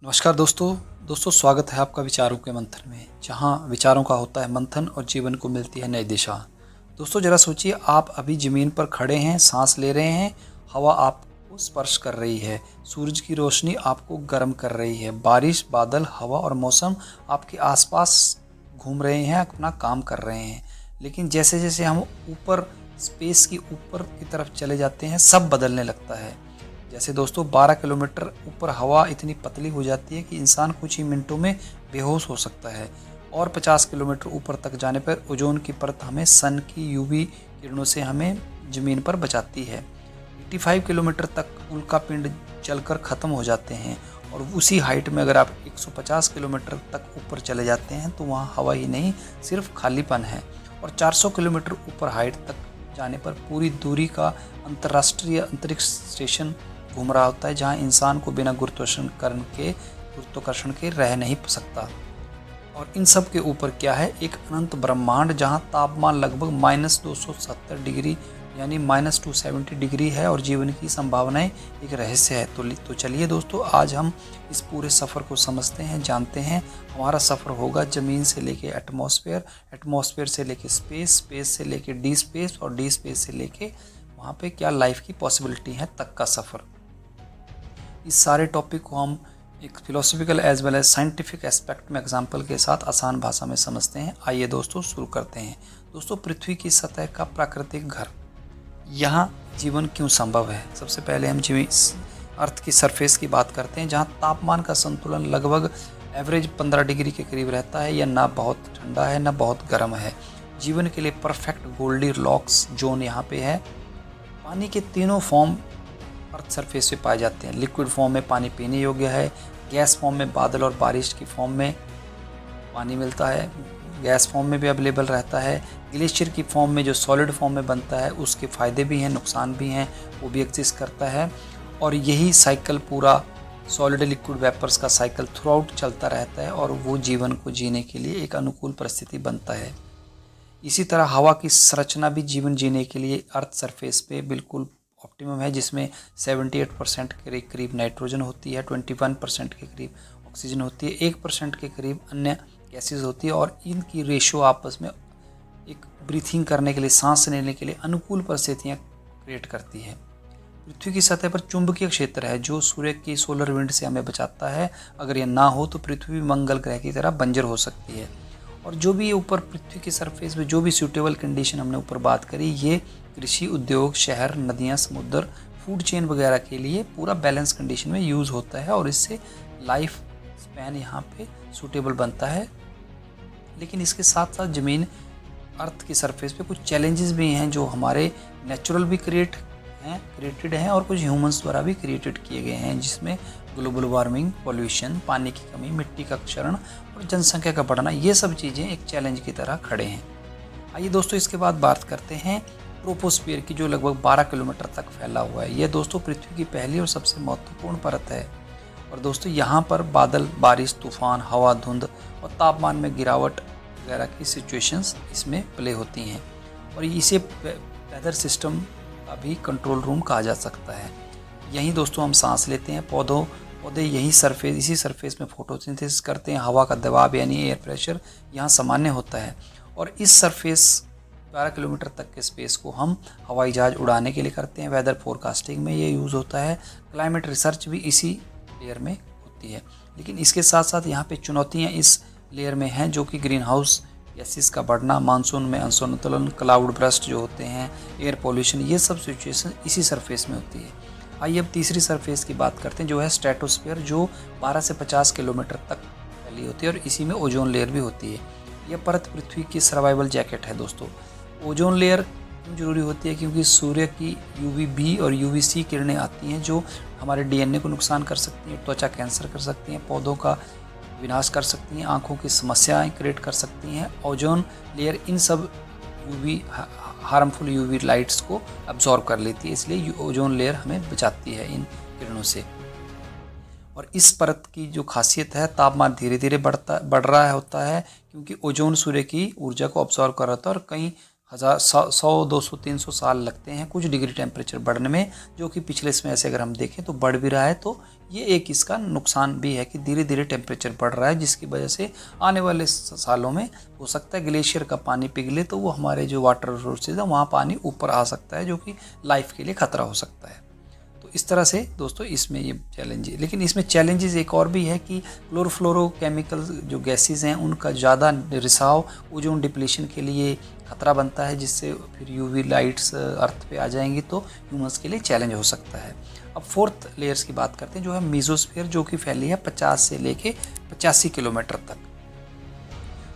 नमस्कार दोस्तों स्वागत है आपका विचारों के मंथन में, जहां विचारों का होता है मंथन और जीवन को मिलती है नई दिशा। दोस्तों जरा सोचिए, आप अभी ज़मीन पर खड़े हैं, सांस ले रहे हैं, हवा आपको स्पर्श कर रही है, सूरज की रोशनी आपको गर्म कर रही है, बारिश, बादल, हवा और मौसम आपके आसपास घूम रहे हैं, अपना काम कर रहे हैं। लेकिन जैसे जैसे हम ऊपर स्पेस की ऊपर की तरफ चले जाते हैं, सब बदलने लगता है। जैसे दोस्तों 12 किलोमीटर ऊपर हवा इतनी पतली हो जाती है कि इंसान कुछ ही मिनटों में बेहोश हो सकता है, और 50 किलोमीटर ऊपर तक जाने पर ओजोन की परत हमें सन की यूवी किरणों से हमें ज़मीन पर बचाती है। 85 किलोमीटर तक उल्का पिंड जलकर ख़त्म हो जाते हैं, और उसी हाइट में अगर आप 150 किलोमीटर तक ऊपर चले जाते हैं तो वहाँ हवा ही नहीं, सिर्फ खालीपन है। और 400 किलोमीटर ऊपर हाइट तक जाने पर पूरी दूरी का अंतर्राष्ट्रीय अंतरिक्ष स्टेशन घूम रहा होता है, जहां इंसान को बिना गुरुत्वाकर्षण के रह नहीं सकता। और इन सब के ऊपर क्या है, एक अनंत ब्रह्मांड जहां तापमान लगभग -270 डिग्री यानी -270 डिग्री है, और जीवन की संभावनाएं एक रहस्य है। तो चलिए दोस्तों, आज हम इस पूरे सफ़र को समझते हैं, जानते हैं। हमारा सफ़र होगा ज़मीन से लेके एटमॉस्फेयर, एटमॉस्फेयर से लेके स्पेस, स्पेस से लेके डी स्पेस, और डी स्पेस से लेके वहाँ पे क्या लाइफ की पॉसिबिलिटी है तक का सफ़र। इस सारे टॉपिक को हम एक philosophical as well as scientific aspect में एग्जाम्पल के साथ आसान भाषा में समझते हैं। आइए दोस्तों शुरू करते हैं। दोस्तों, पृथ्वी की सतह का प्राकृतिक घर, यहाँ जीवन क्यों संभव है। सबसे पहले हम अर्थ की सरफेस की बात करते हैं, जहाँ तापमान का संतुलन लगभग एवरेज 15 डिग्री के करीब रहता है। यह ना बहुत ठंडा है ना बहुत गर्म है। जीवन के लिए परफेक्ट गोल्डी लॉक्स जोन यहाँ पे है। पानी के तीनों फॉर्म अर्थ सरफेस पे पाए जाते हैं। लिक्विड फॉर्म में पानी पीने योग्य है, गैस फॉर्म में बादल और बारिश की फॉर्म में पानी मिलता है, गैस फॉर्म में भी अवेलेबल रहता है। ग्लेशियर की फॉर्म में जो सॉलिड फॉर्म में बनता है, उसके फ़ायदे भी हैं, नुकसान भी हैं, वो भी एग्जिस्ट करता है। और यही साइकिल पूरा सॉलिड लिक्विड वेपर्स का साइकिल थ्रू आउट चलता रहता है, और वो जीवन को जीने के लिए एक अनुकूल परिस्थिति बनता है। इसी तरह हवा की संरचना भी जीवन जीने के लिए अर्थ सरफेस पे बिल्कुल ऑप्टिमम है, जिसमें 78% के करीब नाइट्रोजन होती है, 21% के करीब ऑक्सीजन होती है, 1% के करीब अन्य गैसेज होती है, और इनकी रेशो आपस में एक ब्रीथिंग करने के लिए, सांस लेने के लिए अनुकूल परिस्थितियाँ क्रिएट करती है। पृथ्वी की सतह पर चुंबकीय क्षेत्र है, जो सूर्य की सोलर विंड से हमें बचाता है। अगर यह ना हो तो पृथ्वी मंगल ग्रह की तरह बंजर हो सकती है। और जो भी ऊपर पृथ्वी की सरफेस में जो भी सूटेबल कंडीशन हमने ऊपर बात करी, ये कृषि, उद्योग, शहर, नदियाँ, समुद्र, फूड चेन वगैरह के लिए पूरा बैलेंस कंडीशन में यूज़ होता है, और इससे लाइफ स्पैन यहाँ पे सूटेबल बनता है। लेकिन इसके साथ साथ ज़मीन अर्थ की सरफेस पे कुछ चैलेंजेस भी हैं, जो हमारे नेचुरल भी क्रिएटेड हैं, और कुछ ह्यूमंस द्वारा भी क्रिएटेड किए गए हैं, जिसमें ग्लोबल वार्मिंग, पॉल्यूशन, पानी की कमी, मिट्टी का क्षरण और जनसंख्या का बढ़ना, ये सब चीज़ें एक चैलेंज की तरह खड़े हैं। आइए दोस्तों, इसके बाद बात करते हैं ट्रोपोस्फीयर की, जो लगभग 12 किलोमीटर तक फैला हुआ है। यह दोस्तों पृथ्वी की पहली और सबसे महत्वपूर्ण परत है। और दोस्तों यहाँ पर बादल, बारिश, तूफान, हवा, धुंध और तापमान में गिरावट वगैरह की सिचुएशंस इसमें प्ले होती हैं, और इसे वेदर सिस्टम का भी कंट्रोल रूम कहा जा सकता है। यहीं दोस्तों हम सांस लेते हैं, पौधे इसी सरफेस में फोटोसिंथेसिस करते हैं। हवा का दबाव यानी एयर प्रेशर यहाँ सामान्य होता है, और इस सरफेस 12 किलोमीटर तक के स्पेस को हम हवाई जहाज़ उड़ाने के लिए करते हैं। वेदर फोरकास्टिंग में ये यूज़ होता है। क्लाइमेट रिसर्च भी इसी लेयर में होती है। लेकिन इसके साथ साथ यहाँ पे चुनौतियाँ इस लेयर में हैं, जो कि ग्रीन हाउस गैसेस का बढ़ना, मानसून में असंतुलन, क्लाउड ब्रस्ट जो होते हैं, एयर पोल्यूशन, ये सब सिचुएशन इसी सरफेस में होती है। आइए अब तीसरी सरफेस की बात करते हैं, जो है स्ट्रेटोस्फीयर, जो 12 से 50 किलोमीटर तक फैली होती है, और इसी में ओजोन लेयर भी होती है। यह परत पृथ्वी की सर्वाइवल जैकेट है दोस्तों। ओजोन लेयर क्यों जरूरी होती है? क्योंकि सूर्य की UVB और UVC किरणें आती हैं, जो हमारे DNA को नुकसान कर सकती हैं, त्वचा कैंसर कर सकती हैं, पौधों का विनाश कर सकती हैं, आँखों की समस्याएं क्रिएट कर सकती हैं। ओजोन लेयर इन सब हार्मफुल UV लाइट्स को अब्जॉर्ब कर लेती है, इसलिए ओजोन लेयर हमें बचाती है इन किरणों से। और इस परत की जो खासियत है, तापमान धीरे धीरे बढ़ रहा होता है, क्योंकि ओजोन सूर्य की ऊर्जा को अब्जॉर्ब कर रहा था, और कई 100, 200, 300 साल लगते हैं कुछ डिग्री टेम्परेचर बढ़ने में, जो कि पिछले समय से अगर हम देखें तो बढ़ भी रहा है, तो ये एक इसका नुकसान भी है कि धीरे धीरे टेम्परेचर बढ़ रहा है, जिसकी वजह से आने वाले सालों में हो सकता है ग्लेशियर का पानी पिघले तो वो हमारे जो वाटर रिसोर्सेज है वहाँ पानी ऊपर आ सकता है, जो कि लाइफ के लिए खतरा हो सकता है। तो इस तरह से दोस्तों इसमें ये चैलेंज है। लेकिन इसमें चैलेंजेस एक और भी है कि क्लोरोफ्लोरोकेमिकल जो गैसेज हैं उनका ज़्यादा रिसाव ओजोन डिप्लीशन के लिए खतरा बनता है, जिससे फिर यूवी लाइट्स अर्थ पे आ जाएंगी तो ह्यूमंस के लिए चैलेंज हो सकता है। अब फोर्थ लेयर्स की बात करते हैं, जो है मीजोस्फीयर, जो कि फैली है 50 से लेके 85 किलोमीटर तक।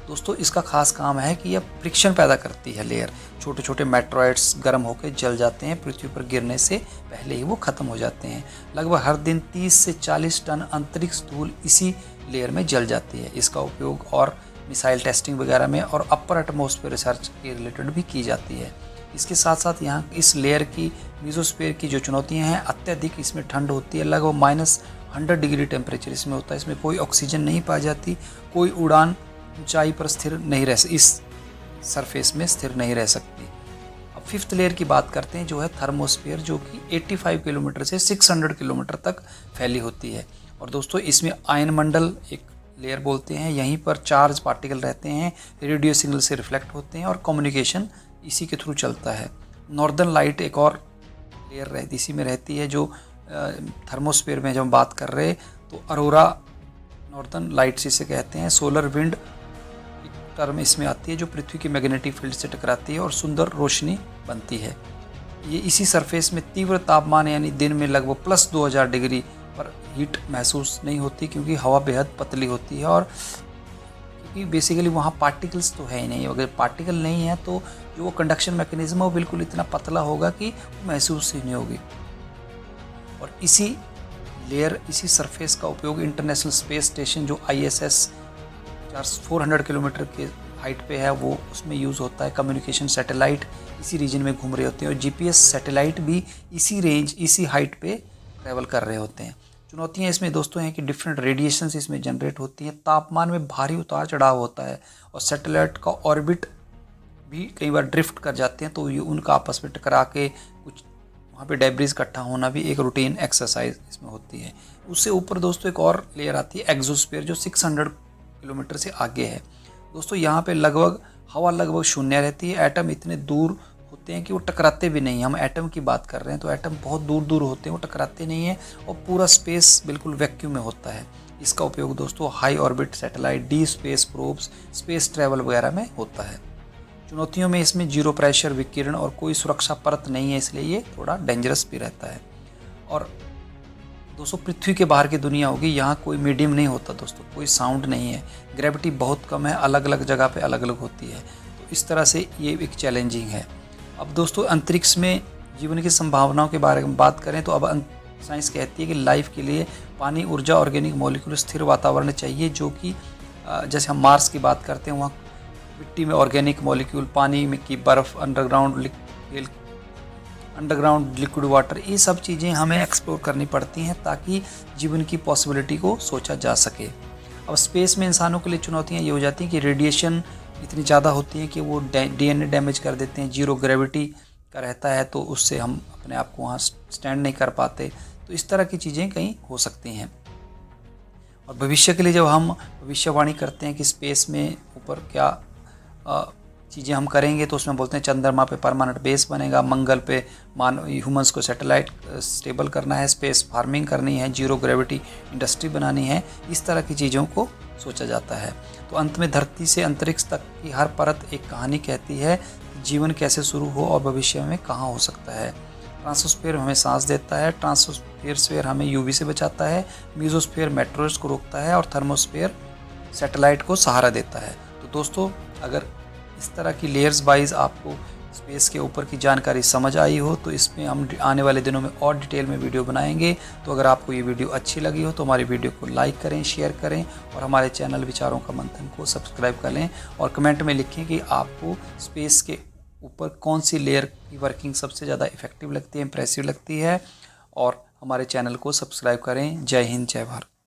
दोस्तों इसका खास काम है कि यह फ्रिक्शन पैदा करती है लेयर, छोटे छोटे मेट्रॉइड्स गर्म होकर जल जाते हैं, पृथ्वी पर गिरने से पहले ही वो ख़त्म हो जाते हैं। लगभग हर दिन 30 से 40 टन अंतरिक्ष धूल इसी लेयर में जल जाती है। इसका उपयोग और मिसाइल टेस्टिंग वगैरह में और अपर एटमॉस्फेयर रिसर्च के रिलेटेड भी की जाती है। इसके साथ साथ यहाँ इस लेयर की मीजोस्फीयर की जो चुनौतियाँ हैं, अत्यधिक इसमें ठंड होती है, लगभग -100 डिग्री टेम्परेचर इसमें होता है। इसमें कोई ऑक्सीजन नहीं पाई जाती, कोई उड़ान ऊंचाई पर स्थिर नहीं रह इस सरफेस में स्थिर नहीं रह सकती। अब फिफ्थ लेयर की बात करते हैं, जो है थर्मोस्फीयर, जो कि 85 किलोमीटर से 600 किलोमीटर तक फैली होती है। और दोस्तों इसमें आयन मंडल एक लेयर बोलते हैं, यहीं पर चार्ज पार्टिकल रहते हैं, रेडियो सिग्नल से रिफ्लेक्ट होते हैं और कम्युनिकेशन इसी के थ्रू चलता है। नॉर्दर्न लाइट एक और लेयर रहती इसी में रहती है, जो थर्मोस्फीयर में जब हम बात कर रहे तो अरोरा नॉर्दर्न लाइट्स इसे कहते हैं। सोलर विंड टर्म इसमें आती है, जो पृथ्वी के मैग्नेटिक फील्ड से टकराती है और सुंदर रोशनी बनती है। ये इसी सरफेस में तीव्र तापमान यानी दिन में लगभग +2000 डिग्री पर हीट महसूस नहीं होती, क्योंकि हवा बेहद पतली होती है और क्योंकि बेसिकली वहाँ पार्टिकल्स तो है ही नहीं। अगर पार्टिकल नहीं है तो जो वो कंडक्शन मैकेनिज्म है वो बिल्कुल इतना पतला होगा कि महसूस ही नहीं होगी। और इसी लेयर, इसी सरफेस का उपयोग इंटरनेशनल स्पेस स्टेशन जो ISS 400 किलोमीटर के हाइट पे है वो उसमें यूज़ होता है। कम्युनिकेशन सैटेलाइट इसी रीजन में घूम रहे होते हैं और GPS सैटेलाइट भी इसी रेंज, इसी हाइट पे ट्रैवल कर रहे होते हैं। चुनौतियाँ इसमें दोस्तों हैं कि डिफरेंट रेडिएशंस इसमें जनरेट होती हैं, तापमान में भारी उतार चढ़ाव होता है और सैटेलाइट का ऑर्बिट भी कई बार ड्रिफ्ट कर जाते हैं, तो ये उनका आपस में टकरा के कुछ वहाँ पे डेब्रिस इकट्ठा होना भी एक रूटीन एक्सरसाइज इसमें होती है। उससे ऊपर दोस्तों एक और लेयर आती है एक्सोस्फीयर, जो 600 किलोमीटर से आगे है। दोस्तों यहाँ पे हवा लगभग शून्य रहती है, एटम इतने दूर होते हैं कि वो टकराते भी नहीं। हम एटम की बात कर रहे हैं तो एटम बहुत दूर दूर होते हैं, वो टकराते नहीं हैं और पूरा स्पेस बिल्कुल वैक्यूम में होता है। इसका उपयोग दोस्तों high orbit satellite, deep space probes, space travel वगैरह में होता है। चुनौतियों में इसमें जीरो प्रेशर विकिरण और कोई सुरक्षा परत नहीं है, इसलिए ये थोड़ा डेंजरस भी रहता है। और दोस्तों पृथ्वी के बाहर की दुनिया होगी, यहाँ कोई मीडियम नहीं होता दोस्तों, कोई साउंड नहीं है, ग्रेविटी बहुत कम है, अलग अलग जगह पे अलग अलग होती है। तो इस तरह से ये एक चैलेंजिंग है। अब दोस्तों अंतरिक्ष में जीवन की संभावनाओं के बारे में बात करें तो अब साइंस कहती है कि लाइफ के लिए पानी, ऊर्जा, ऑर्गेनिक मॉलिक्यूल, स्थिर वातावरण चाहिए, जो कि जैसे हम मार्स की बात करते हैं वहाँ मिट्टी में ऑर्गेनिक मॉलिक्यूल, पानी में की बर्फ़, अंडरग्राउंड लिक्विड वाटर, ये सब चीज़ें हमें एक्सप्लोर करनी पड़ती हैं ताकि जीवन की पॉसिबिलिटी को सोचा जा सके। अब स्पेस में इंसानों के लिए चुनौतियाँ ये हो जाती हैं कि रेडिएशन इतनी ज़्यादा होती है कि वो DNA डैमेज कर देते हैं, जीरो ग्रेविटी का रहता है तो उससे हम अपने आप को वहाँ स्टैंड नहीं कर पाते। तो इस तरह की चीज़ें कहीं हो सकती हैं। और भविष्य के लिए जब हम भविष्यवाणी करते हैं कि स्पेस में ऊपर क्या चीज़ें हम करेंगे, तो उसमें बोलते हैं चंद्रमा पे परमानेंट बेस बनेगा, मंगल पे ह्यूमंस को सैटेलाइट स्टेबल करना है, स्पेस फार्मिंग करनी है, जीरो ग्रेविटी इंडस्ट्री बनानी है, इस तरह की चीज़ों को सोचा जाता है। तो अंत में धरती से अंतरिक्ष तक की हर परत एक कहानी कहती है कि जीवन कैसे शुरू हो और भविष्य में कहाँ हो सकता है। ट्रांसोस्फीयर हमें सांस देता है, ट्रांसोस्फीयर हमें यूवी से बचाता है, मीजोस्फीयर मेट्रोइड्स को रोकता है और थर्मोस्फीयर सैटेलाइट को सहारा देता है। तो दोस्तों अगर इस तरह की लेयर्स वाइज आपको स्पेस के ऊपर की जानकारी समझ आई हो तो इसमें हम आने वाले दिनों में और डिटेल में वीडियो बनाएंगे। तो अगर आपको ये वीडियो अच्छी लगी हो तो हमारी वीडियो को लाइक करें, शेयर करें और हमारे चैनल विचारों का मंथन को सब्सक्राइब कर लें और कमेंट में लिखें कि आपको स्पेस के ऊपर कौन सी लेयर की वर्किंग सबसे ज़्यादा इफेक्टिव लगती है, इंप्रेसिव लगती है। और हमारे चैनल को सब्सक्राइब करें। जय हिंद, जय भारत।